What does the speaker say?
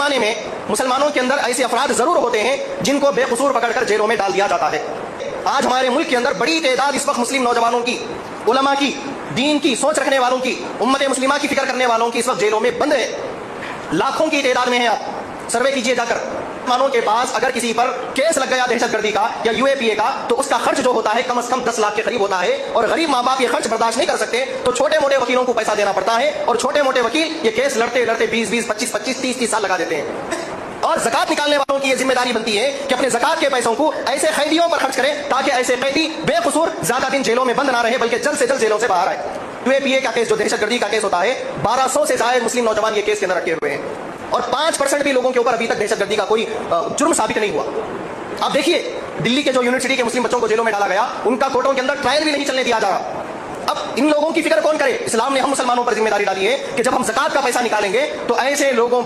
जमाने में मुसलमानों के अंदर ऐसे अफराद जरूर होते हैं जिनको बेकसूर पकड़कर जेलों में डाल दिया जाता है। आज हमारे मुल्क के अंदर बड़ी तादाद इस वक्त मुस्लिम नौजवानों की, उलमा की, दीन की सोच रखने वालों की, उम्मत मुस्लिमा की फिक्र करने वालों की इस वक्त जेलों में बंद है। लाखों की तादाद में है। आप सर्वे कीजिए जाकर। मुसलमानों के पास अगर किसी पर केस लग गया दहशतगर्दी का या यूएपीए का, तो उसका खर्च जो होता है कम से कम 10 लाख के करीब होता है। और गरीब माँ बाप ये खर्च बर्दाश्त नहीं कर सकते, तो छोटे मोटे वकीलों को पैसा देना पड़ता है। और छोटे मोटे वकील ये केस लड़ते लड़ते 20-20, 25-25, 30-30 साल लगा देते हैं। और ज़कात निकालने वालों की ये जिम्मेदारी बनती है कि अपने ज़कात के पैसों को ऐसे कैदियों पर खर्च करें ताकि ऐसे कैदी बेकसूर ज्यादा दिन जेलों में बंद ना रहे, बल्कि जल्द से जल्द जेलों से बाहर आए। यूएपीए का केस, जो दहशतगर्दी का केस होता है, 1200 से ज्यादा मुस्लिम नौजवान ये केस के अंदर रखे हुए हैं। और 5% भी लोगों के ऊपर अभी तक दहशतगर्दी का कोई जुर्म साबित नहीं हुआ। आप देखिए, दिल्ली के जो यूनिवर्सिटी के मुस्लिम बच्चों को जेलों में डाला गया, उनका कोर्टों के अंदर ट्रायल भी नहीं चलने दिया जा रहा। अब इन लोगों की फिक्र कौन करे? इस्लाम ने हम मुसलमानों पर जिम्मेदारी डाली है कि जब हम ज़कात का पैसा निकालेंगे तो ऐसे लोगों पर